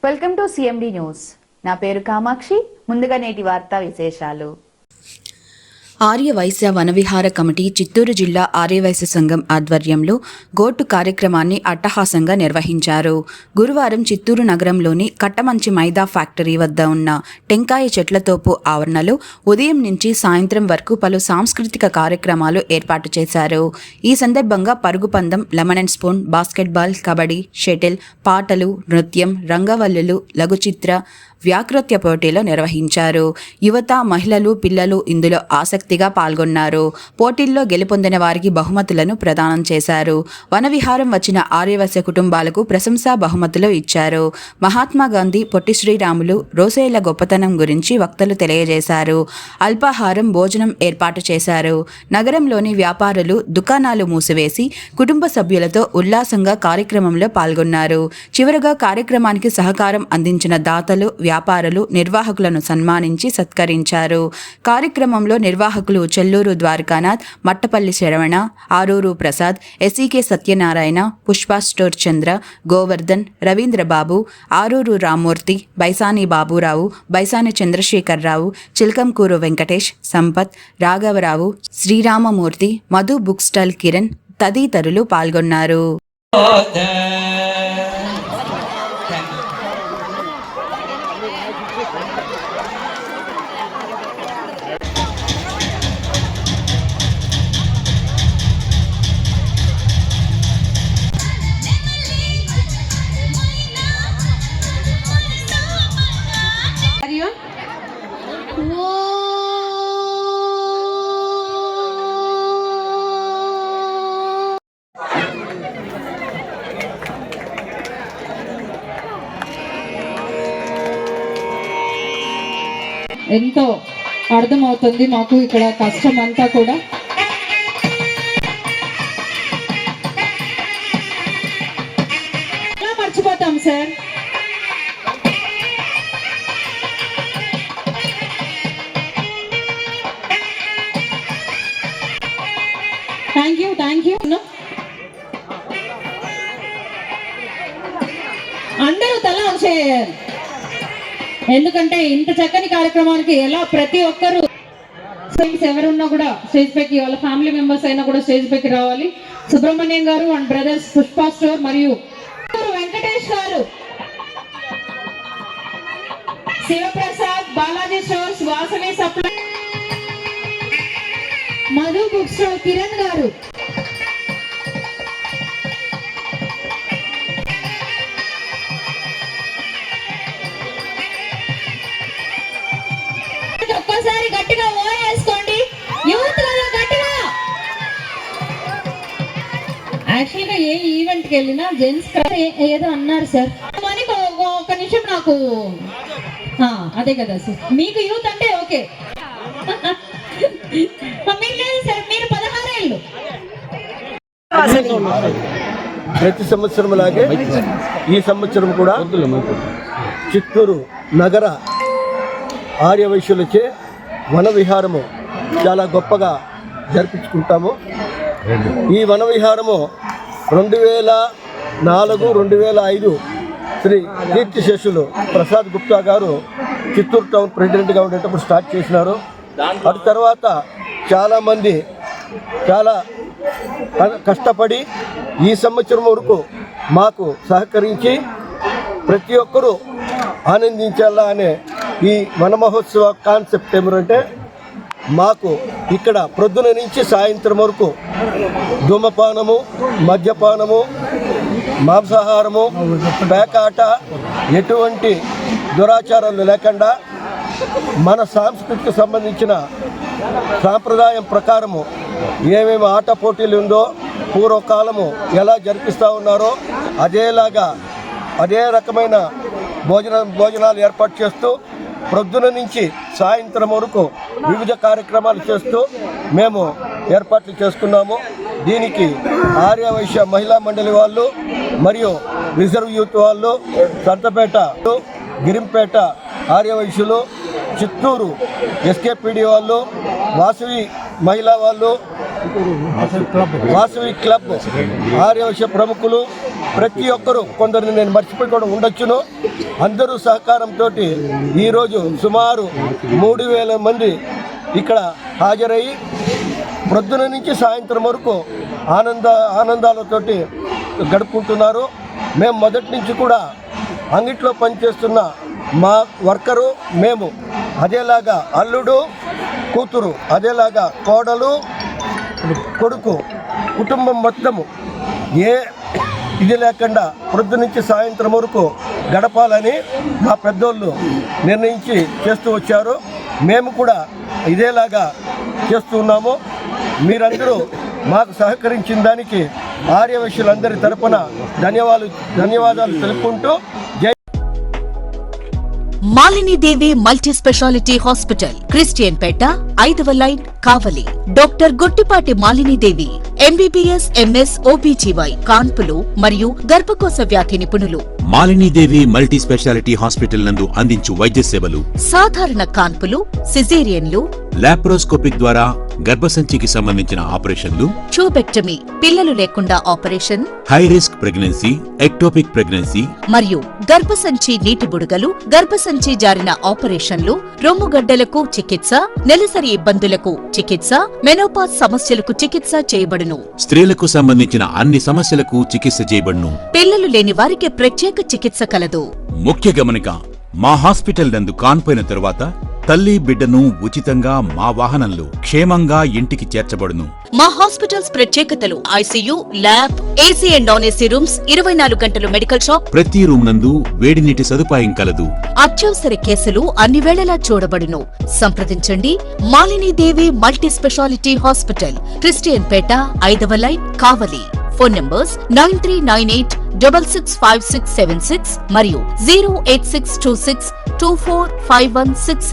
Welcome to CMD news. నా పేరు కామాక్షి. ముందుగా నేటి వార్తా విశేషాలు. ఆర్యవైశ్య వనవిహార కమిటీ చిత్తూరు జిల్లా ఆర్యవైశ్య సంఘం ఆధ్వర్యంలో గోటు కార్యక్రమాన్ని అట్టహాసంగా నిర్వహించారు. గురువారం చిత్తూరు నగరంలోని కట్టమంచి మైదా ఫ్యాక్టరీ వద్ద ఉన్న టెంకాయ చెట్లతోపు ఆవరణలో ఉదయం నుంచి సాయంత్రం వరకు పలు సాంస్కృతిక కార్యక్రమాలు ఏర్పాటు చేశారు. ఈ సందర్భంగా పరుగు పందెం, lemon and spoon, basketball, kabaddi, shuttle, పాటలు, నృత్యం, రంగవల్లులు, లఘుచిత్ర, వ్యాకృత్య పోటీలు నిర్వహించారు. యువత, మహిళలు, పిల్లలు ఇందులో ఆసక్తిగా పాల్గొన్నారు. పోటీల్లో గెలుపొందిన వారికి బహుమతులను ప్రదానం చేశారు. వనవిహారం వచ్చిన ఆర్యవైశ్య కుటుంబాలకు ప్రశంసా బహుమతులు ఇచ్చారు. మహాత్మా గాంధీ, పొట్టి శ్రీరాములు, రోసేళ్ల గొప్పతనం గురించి వక్తలు తెలియజేశారు. అల్పాహారం, భోజనం ఏర్పాటు చేశారు. నగరంలోని వ్యాపారులు దుకాణాలు మూసివేసి కుటుంబ సభ్యులతో ఉల్లాసంగా కార్యక్రమంలో పాల్గొన్నారు. చివరగా కార్యక్రమానికి సహకారం అందించిన దాతలు, వ్యాపారులు, నిర్వాహకులను సన్మానించి సత్కరించారు. కార్యక్రమంలో నిర్వాహకులు చెల్లూరు ద్వారకానాథ్, మట్టపల్లి శరవణ, ఆరూరు ప్రసాద్, ఎస్ఈకే సత్యనారాయణ, పుష్ప స్టోర్ చంద్ర, గోవర్ధన్, రవీంద్రబాబు, ఆరూరు రామ్మూర్తి, బైసాని బాబురావు, బైసాని చంద్రశేఖరరావు, చిల్కంకూరు వెంకటేష్, సంపత్, రాఘవరావు, శ్రీరామమూర్తి, మధు బుక్ స్టాల్ కిరణ్ తదితరులు పాల్గొన్నారు. ఎంతో అర్థమవుతుంది మాకు ఇక్కడ కష్టం అంతా కూడా. ఎలా మర్చిపోతాం సార్. Thank you. అందరూ తల చేయాలి. ఎందుకంటే ఇంత చక్కని కార్యక్రమానికి ఎలా ప్రతి ఒక్కరు ఎవరున్నా కూడా స్టేజ్ పైకి, వాళ్ళ ఫ్యామిలీ మెంబర్స్ అయినా కూడా స్టేజ్ పైకి రావాలి. సుబ్రహ్మణ్యం గారు అండ్ బ్రదర్స్ పుష్ప స్టోర్ మరియు వెంకటేష్ గారు, Shivaprasad, Balaji stores, Vasavi supply, Madhu book store Kiran గారు, ఒక్కసారి గట్టిగా ఓయేసుకోండి. యూత్ కదా గట్టిగా. యాక్చువల్ గా ఏ ఈవెంట్ కి వెళ్ళినా జెంట్స్ ఏదో అన్నారు సార్ అని ఒక నిమిషం నాకు అదే కదా సార్. మీకు యూత్ అంటే ఓకే, మీరు లేదు సార్, మీరు 16 ఏళ్ళు. ప్రతి సంవత్సరం లాగే ఈ సంవత్సరం కూడా చిత్తూరు నగర ఆర్యవైశ్యులచే వనవిహారము చాలా గొప్పగా జరిపించుకుంటాము. ఈ వనవిహారము 2004-2005 శ్రీ కీర్తిశేషులు ప్రసాద్ గుప్తా గారు చిత్తూరు టౌన్ ప్రెసిడెంట్గా ఉండేటప్పుడు స్టార్ట్ చేసినారు. అటు తర్వాత చాలామంది చాలా కష్టపడి ఈ సంవత్సరం వరకు మాకు సహకరించి ప్రతి ఒక్కరూ ఆనందించాలా అనే ఈ వన మహోత్సవ కాన్సెప్ట్ ఏమిటంటే, మాకు ఇక్కడ ప్రొద్దున నుంచి సాయంత్రం వరకు ధూమపానము, మద్యపానము, మాంసాహారము, పేకాట, ఎటువంటి దురాచారాలు లేకుండా మన సంస్కృతికి సంబంధించిన సాంప్రదాయం ప్రకారము ఏమేమి ఆట పోటీలు ఉందో పూర్వకాలము ఎలా జరిపిస్తూ ఉన్నారో అదే రకమైన భోజనాలు ఏర్పాటు చేస్తూ ప్రొద్దున నుంచి సాయంత్రం వరకు వివిధ కార్యక్రమాలు చేస్తూ మేము ఏర్పాట్లు చేసుకున్నాము. దీనికి ఆర్యవైశ్య మహిళా మండలి వాళ్ళు మరియు రిజర్వ్ యూత్ వాళ్ళు, సంతపేట, గిరింపేట ఆర్యవైశ్యులు, చిత్తూరు ఎస్కేపీడీ వాళ్ళు, వాసవి మహిళా వాళ్ళు, వాసవి క్లబ్ ఆర్యవైశ్య ప్రముఖులు, ప్రతి ఒక్కరూ, కొందరిని నేను మర్చిపోయి కూడా ఉండొచ్చును, అందరూ సహకారంతో ఈరోజు సుమారు 3,000 మంది ఇక్కడ హాజరయ్యి ప్రొద్దున నుంచి సాయంత్రం వరకు ఆనందాలతోటి గడుపుకుంటున్నారు. మేము మొదటి నుంచి కూడా అంగిట్లో పనిచేస్తున్న మా వర్కరు, మేము అదేలాగా అల్లుడు కూతురు, అదేలాగా కోడలు కొడుకు, కుటుంబం మొత్తము ఏ ఇది లేకుండా ప్రొద్దు నుంచి సాయంత్రం వరకు గడపాలని మా పెద్దోళ్ళు నిర్ణయించి చేస్తూ వచ్చారు. మేము కూడా ఇదేలాగా చేస్తున్నాము. మీరందరూ మాకు సహకరించిన దానికి ఆర్యవైశ్యులందరి తరపున ధన్యవాదాలు తెలుపుకుంటూ జై Malinidevi multi speciality hospital, Christian Peta, 5వ line, Kavali. Doctor Gottipati Malinidevi, MBBS, MS, OBGY, కాన్పులు మరియు గర్భకోశ వ్యాధి నిపుణులు. మాలినీదేవి మల్టీ స్పెషాలిటీ హాస్పిటల్ నందు అందించు వైద్య సేవలు: సాధారణ కాన్పులు, సిజేరియన్లు, లాప్రోస్కోపిక్ ద్వారా గర్భసంచికి సంబంధించిన ఆపరేషన్లు, ట్యూబెక్టమీ, పిల్లలు లేకుండా operation, high risk pregnancy, ectopic pregnancy మరియు గర్భసంచి నీటి బుడగలు, గర్భసంచి జారిన ఆపరేషన్లు, రొమ్ముగడ్డలకు చికిత్స, నెలసరి ఇబ్బందులకు చికిత్స, మెనోపాజ్ సమస్యలకు చికిత్స చేయబడును. స్త్రీలకు సంబంధించిన అన్ని సమస్యలకు చికిత్స చేయబడును. పిల్లలు లేని వారికి ప్రత్యేక చికిత్స కలదు. ముఖ్య గమనిక: మా హాస్పిటల్ నందు కాన్పోయిన తరువాత తల్లి బిడ్డను ఉచితంగా మా వాహనంలో క్షేమంగా ఇంటికి చేర్చబడును. మా హాస్పిటల్స్ ప్రత్యేకతలు: ICU, lab, AC and non AC rooms, 24 గంటలు మెడికల్ షాప్, ప్రతి రూమ్ నందు వేడి నీటి సదుపాయం కలదు. అత్యవసర కేసులు అన్ని వేళలా చూడబడును. సంప్రదించండి. Malinidevi multi speciality hospital, Christian Peta, 5వ లైన్, కావలి. ఫోన్ నంబర్స్ 9398665676 మరియు 08626245166.